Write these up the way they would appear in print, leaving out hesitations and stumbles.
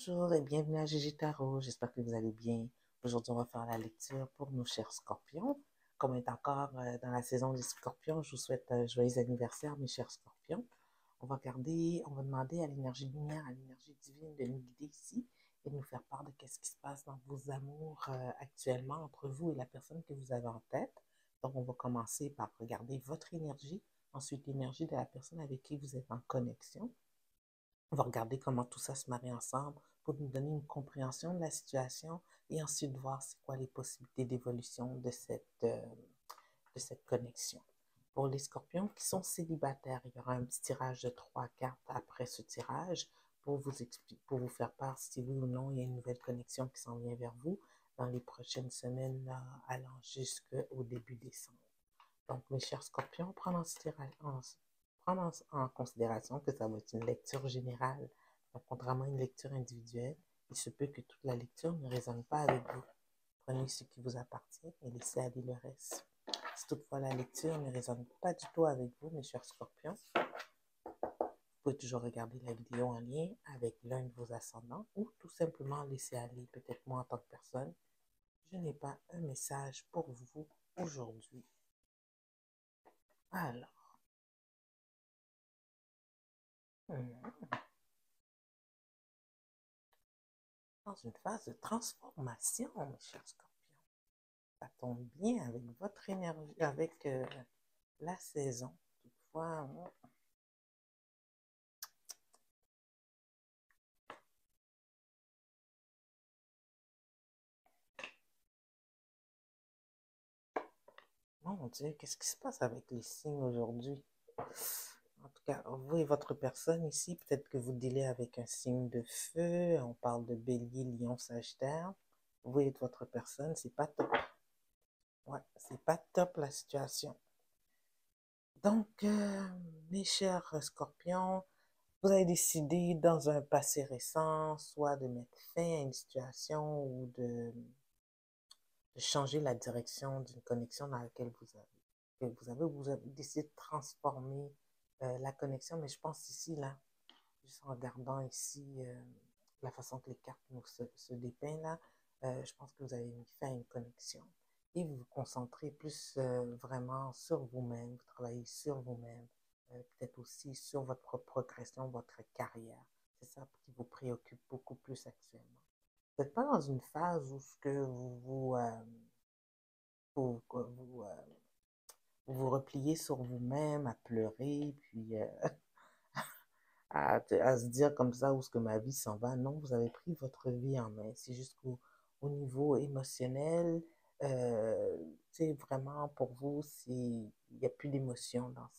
Bonjour et bienvenue à Gigi Tarot. J'espère que vous allez bien. Aujourd'hui, on va faire la lecture pour nos chers scorpions. Comme on est encore dans la saison des scorpions, je vous souhaite un joyeux anniversaire, mes chers scorpions. On va demander à l'énergie lumière, à l'énergie divine de nous guider ici et de nous faire part de ce qui se passe dans vos amours actuellement entre vous et la personne que vous avez en tête. Donc, on va commencer par regarder votre énergie, ensuite l'énergie de la personne avec qui vous êtes en connexion. On va regarder comment tout ça se marie ensemble pour nous donner une compréhension de la situation et ensuite voir c'est quoi les possibilités d'évolution de cette connexion. Pour les scorpions qui sont célibataires, il y aura un petit tirage de 3 cartes après ce tirage pour pour vous faire part si oui ou non il y a une nouvelle connexion qui s'en vient vers vous dans les prochaines semaines allant jusqu'au début décembre. Donc, mes chers scorpions, prendre en considération que ça va être une lecture générale. Donc, contrairement à une lecture individuelle, il se peut que toute la lecture ne résonne pas avec vous. Prenez ce qui vous appartient et laissez aller le reste. Si toutefois la lecture ne résonne pas du tout avec vous, mes chers scorpions, vous pouvez toujours regarder la vidéo en lien avec l'un de vos ascendants ou tout simplement laisser aller, peut-être moi en tant que personne. Je n'ai pas un message pour vous aujourd'hui. Alors, dans une phase de transformation, mes chers scorpions. Ça tombe bien avec votre énergie, avec la saison. Toutefois, mon Dieu, qu'est-ce qui se passe avec les signes aujourd'hui? En tout cas, vous et votre personne ici, peut-être que vous dealez avec un signe de feu. On parle de bélier, lion, sagittaire. Vous et votre personne, c'est pas top. Ouais, c'est pas top la situation. Donc, mes chers scorpions, vous avez décidé dans un passé récent, soit de mettre fin à une situation ou de changer la direction d'une connexion dans laquelle vous avez décidé de transformer la connexion, mais je pense ici, là, juste en regardant ici la façon que les cartes se dépeignent, là, je pense que vous avez mis fin à une connexion. Et vous vous concentrez plus vraiment sur vous-même, vous travaillez sur vous-même, peut-être aussi sur votre propre progression, votre carrière. C'est ça qui vous préoccupe beaucoup plus actuellement. Vous n'êtes pas dans une phase où ce que vous vous repliez sur vous-même à pleurer, puis à se dire comme ça où est-ce que ma vie s'en va. Non, vous avez pris votre vie en main. C'est juste qu'au niveau émotionnel, c'est vraiment pour vous, il n'y a plus d'émotion dans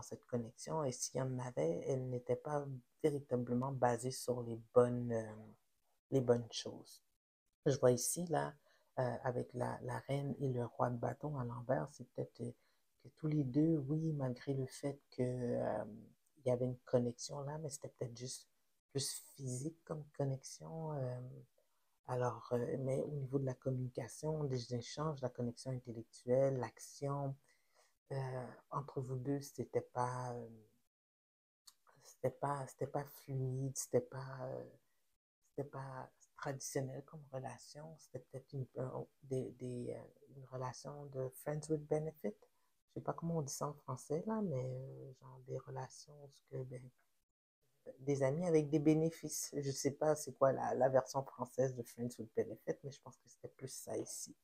cette connexion. Et s'il y en avait, elle n'était pas véritablement basée sur les bonnes choses. Je vois ici, là, avec la reine et le roi de bâton à l'envers, c'est peut-être que tous les deux, oui, malgré le fait que, il y avait une connexion là, mais c'était peut-être juste plus physique comme connexion. Mais au niveau de la communication, des échanges, la connexion intellectuelle, l'action, entre vous deux, c'était pas fluide, c'était pas traditionnel comme relation. C'était peut-être une relation de friends with benefit. Je sais pas comment on dit ça en français, là, mais genre des relations où ben, des amis avec des bénéfices. Je sais pas c'est quoi la version française de friends with benefit, mais je pense que c'était plus ça ici.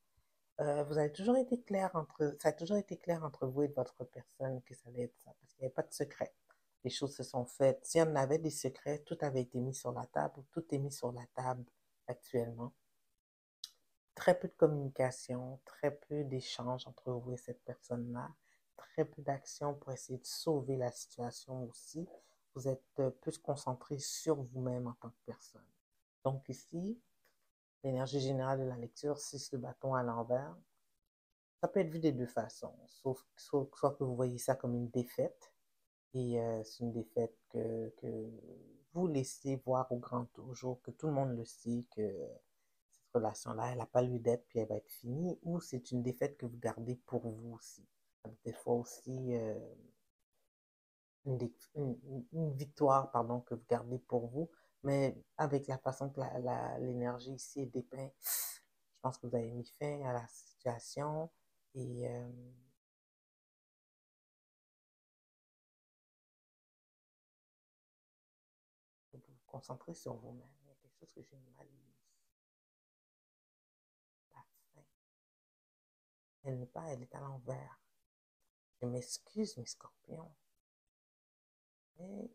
Vous avez toujours été clair ça a toujours été clair entre vous et votre personne que ça allait être ça, parce qu'il n'y avait pas de secret. Les choses se sont faites. S'il y en avait des secrets, tout avait été mis sur la table, tout est mis sur la table actuellement. Très peu de communication, très peu d'échanges entre vous et cette personne-là, très peu d'action pour essayer de sauver la situation aussi. Vous êtes plus concentré sur vous-même en tant que personne. Donc ici, l'énergie générale de la lecture, 6 de bâton à l'envers, ça peut être vu des deux façons. Soit que vous voyez ça comme une défaite, et c'est une défaite que vous laissez voir au jour, que tout le monde le sait, que cette relation-là, elle n'a pas lieu d'être, puis elle va être finie, ou c'est une défaite que vous gardez pour vous aussi. Des fois aussi, une victoire, pardon, que vous gardez pour vous, Mais avec la façon que l'énergie ici est dépeinte, je pense que vous avez mis fin à la situation et vous vous concentrez sur vous-même. Il y a quelque chose que j'ai mal lu. La fin. Elle n'est pas, elle est à l'envers. Je m'excuse, mes scorpions. Mais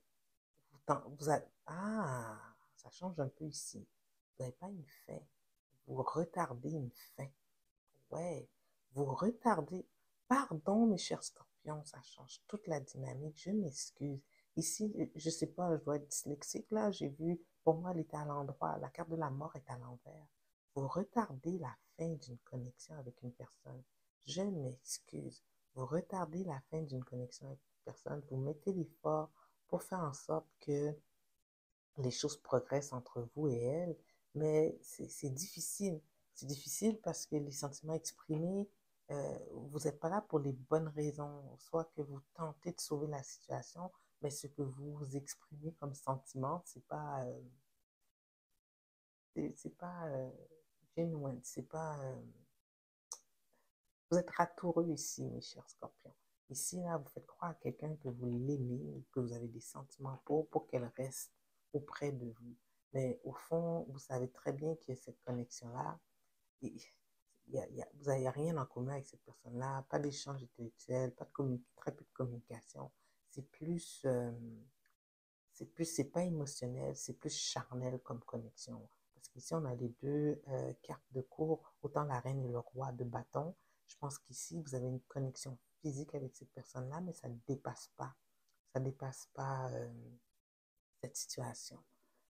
vous avez, ah, ça change un peu ici. Vous n'avez pas une fin. Vous retardez une fin. Ouais, vous retardez. Pardon, mes chers scorpions, ça change toute la dynamique. Je m'excuse. Ici, je sais pas, je dois être dyslexique là. J'ai vu, pour moi, elle était à l'endroit. La carte de la mort est à l'envers. Vous retardez la fin d'une connexion avec une personne. Je m'excuse. Vous retardez la fin d'une connexion avec une personne. Vous mettez l'effort pour faire en sorte que les choses progressent entre vous et elle, mais c'est difficile. C'est difficile parce que les sentiments exprimés, vous n'êtes pas là pour les bonnes raisons. Soit que vous tentez de sauver la situation, mais ce que vous exprimez comme sentiment, c'est pas genuine, c'est pas, vous êtes ratoureux ici, mes chers scorpions. Ici, là, vous faites croire à quelqu'un que vous l'aimez, que vous avez des sentiments pour qu'elle reste auprès de vous. Mais au fond, vous savez très bien qu'il y a cette connexion-là. Vous n'avez rien en commun avec cette personne-là, pas d'échange intellectuel, pas de très peu de communication. C'est plus, c'est pas émotionnel, c'est plus charnel comme connexion. Parce qu'ici, on a les deux cartes de cour, autant la reine et le roi de bâton. Je pense qu'ici, vous avez une connexion physique avec cette personne-là, mais ça ne dépasse pas. Ça ne dépasse pas cette situation.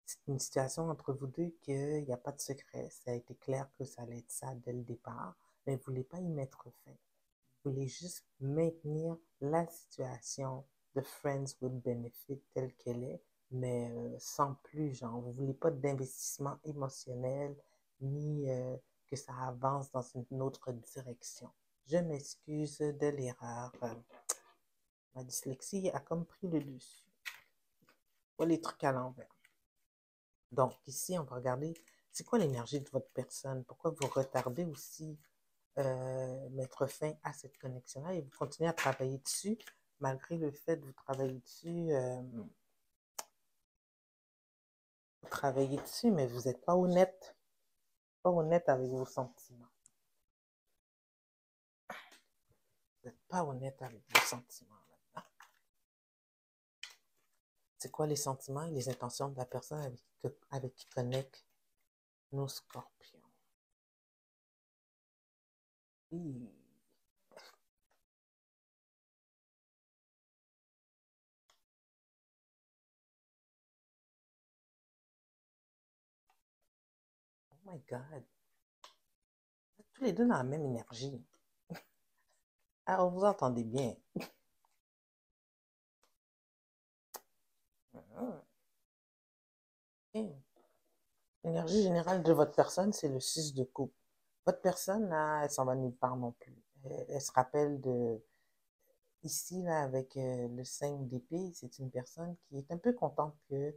C'est une situation entre vous deux qu'il n'y a pas de secret. Ça a été clair que ça allait être ça dès le départ, mais vous ne voulez pas y mettre fin. Vous voulez juste maintenir la situation de Friends with Benefit telle qu'elle est, mais sans plus, genre, vous ne voulez pas d'investissement émotionnel, ni que ça avance dans une autre direction. Je m'excuse de l'erreur. Ma dyslexie a comme pris le dessus. Pas les trucs à l'envers. Donc, ici, on va regarder, c'est quoi l'énergie de votre personne? Pourquoi vous retardez aussi mettre fin à cette connexion-là et vous continuez à travailler dessus, malgré le fait de vous travailler dessus, mais vous n'êtes pas honnête avec vos sentiments. Vous n'êtes pas honnête avec vos sentiments là-dedans. C'est quoi les sentiments et les intentions de la personne avec qui connecte nos scorpions? Oui. Oh my God. Vous êtes tous les deux dans la même énergie. Alors, vous entendez bien. Okay. L'énergie générale de votre personne, c'est le 6 de coupe. Votre personne, là, elle s'en va nulle part non plus. Elle se rappelle de... Ici, là, avec le 5 d'épée, c'est une personne qui est un peu contente que...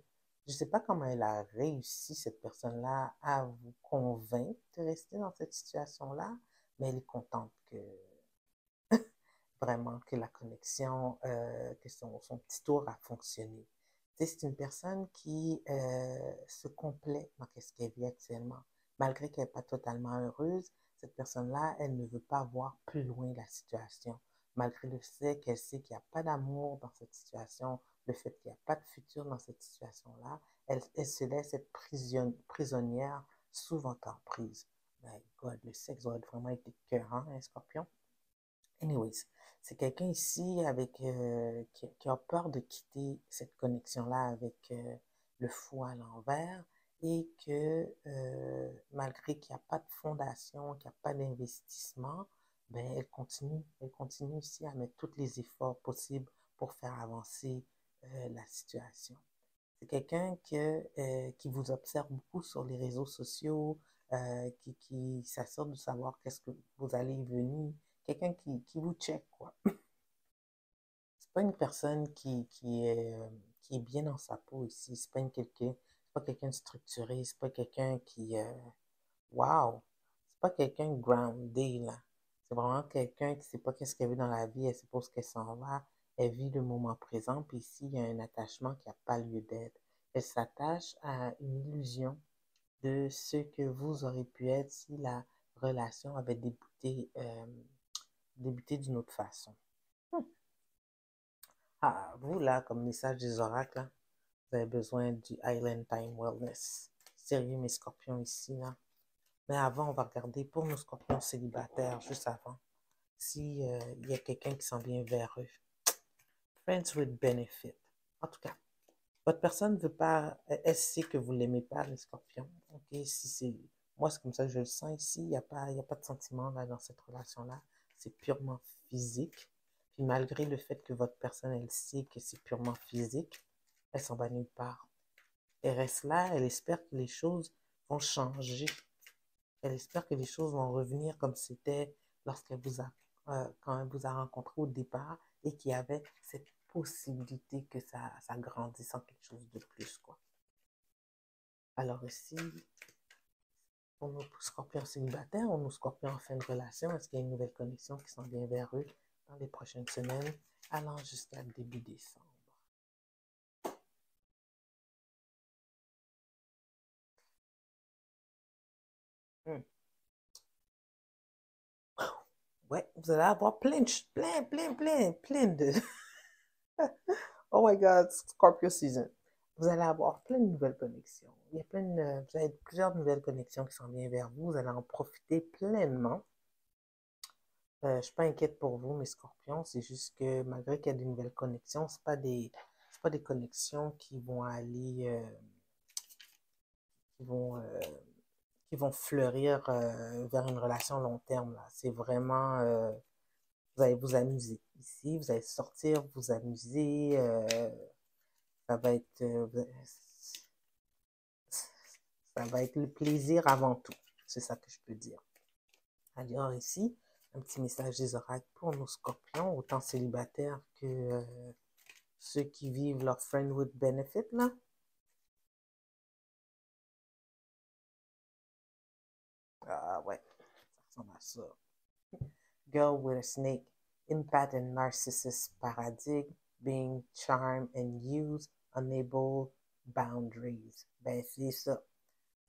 Je ne sais pas comment elle a réussi, cette personne-là, à vous convaincre de rester dans cette situation-là, mais elle est contente que vraiment que la connexion, que son petit tour a fonctionné. C'est une personne qui se complète dans ce qu'elle vit actuellement. Malgré qu'elle n'est pas totalement heureuse, cette personne-là, elle ne veut pas voir plus loin la situation. Malgré le fait qu'elle sait qu'il n'y a pas d'amour dans cette situation, le fait qu'il n'y a pas de futur dans cette situation-là, elle se laisse être prisonnière sous votre emprise. My God, le sexe doit vraiment être écœurant, hein, Scorpion? Anyways, c'est quelqu'un ici avec qui a peur de quitter cette connexion-là avec le fou à l'envers et que malgré qu'il n'y a pas de fondation, qu'il n'y a pas d'investissement, ben elle continue ici à mettre tous les efforts possibles pour faire avancer la situation. C'est quelqu'un qui vous observe beaucoup sur les réseaux sociaux, qui s'assure de savoir qu'est-ce que vous allez y venir. Quelqu'un qui vous check, quoi. C'est pas une personne qui est bien dans sa peau ici. C'est pas pas quelqu'un de structuré, c'est pas quelqu'un qui, wow, c'est pas quelqu'un de groundé, là. C'est vraiment quelqu'un qui sait pas qu'est-ce qu'elle veut dans la vie, elle suppose qu'elle s'en va, elle vit le moment présent, puis ici, il y a un attachement qui n'a pas lieu d'être. Elle s'attache à une illusion de ce que vous aurez pu être si la relation avait débuté d'une autre façon. Hmm. Ah, vous, là, comme message des oracles, là, vous avez besoin du Island Time Wellness. Sérieux, mes scorpions ici, là. Mais avant, on va regarder pour nos scorpions célibataires, juste avant, si, il y a quelqu'un qui s'en vient vers eux. Friends with benefit. En tout cas, votre personne ne veut pas, elle sait que vous ne l'aimez pas, les scorpions. Ok, si c'est, moi, c'est comme ça que je le sens ici. Il y a pas de sentiment là, dans cette relation-là. C'est purement physique. Puis malgré le fait que votre personne, elle sait que c'est purement physique, elle s'en va nulle part. Elle reste là, elle espère que les choses vont changer. Elle espère que les choses vont revenir comme c'était lorsqu'elle vous a, quand elle vous a rencontré au départ et qu'il y avait cette possibilité que ça grandisse en quelque chose de plus, quoi. Alors ici, pour nos scorpions célibataires ou nos scorpions en fin de relation, est-ce qu'il y a une nouvelle connexion qui s'en vient vers eux dans les prochaines semaines, allant jusqu'à début décembre? Hmm. Ouais, vous allez avoir plein de... Oh my God, Scorpio season. Vous allez avoir plein de nouvelles connexions. Il y a vous avez plusieurs nouvelles connexions qui s'en viennent vers vous. Vous allez en profiter pleinement. Je ne suis pas inquiète pour vous, mes scorpions. C'est juste que malgré qu'il y a des nouvelles connexions, c'est pas des connexions qui vont aller, qui vont, euh, qui vont fleurir vers une relation long terme, là. C'est vraiment, vous allez vous amuser ici, vous allez sortir, vous amuser. Ça va être, ça va être le plaisir avant tout. C'est ça que je peux dire. Alors ici, un petit message des oracles pour nos scorpions, autant célibataires que ceux qui vivent leur friend with benefit, là. Ah ouais, ça ressemble à ça. Girl with a snake, impact and narcissist paradigm, being charmed and used, unable boundaries. Ben, c'est ça.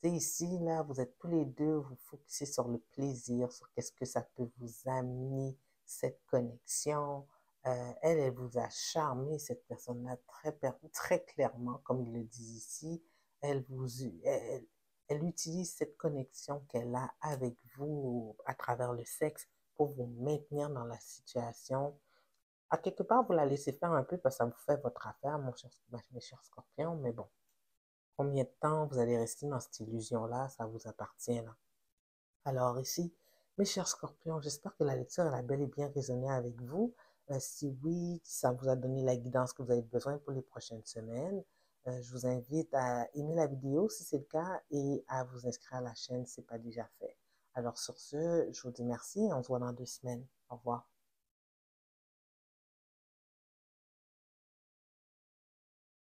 Tu sais, ici, là, vous êtes tous les deux, vous focussez sur le plaisir, sur qu'est-ce que ça peut vous amener, cette connexion. Elle vous a charmé, cette personne-là, très clairement, comme il le dit ici. Elle vous, elle, elle utilise cette connexion qu'elle a avec vous à travers le sexe pour vous maintenir dans la situation. À quelque part, vous la laissez faire un peu parce que ça vous fait votre affaire, mes chers scorpions, mais bon. Combien de temps vous allez rester dans cette illusion-là, ça vous appartient là. Alors ici, mes chers scorpions, j'espère que la lecture elle a bel et bien résonné avec vous. Si oui, ça vous a donné la guidance que vous avez besoin pour les prochaines semaines. Je vous invite à aimer la vidéo si c'est le cas et à vous inscrire à la chaîne si ce n'est pas déjà fait. Alors sur ce, je vous dis merci et on se voit dans 2 semaines. Au revoir.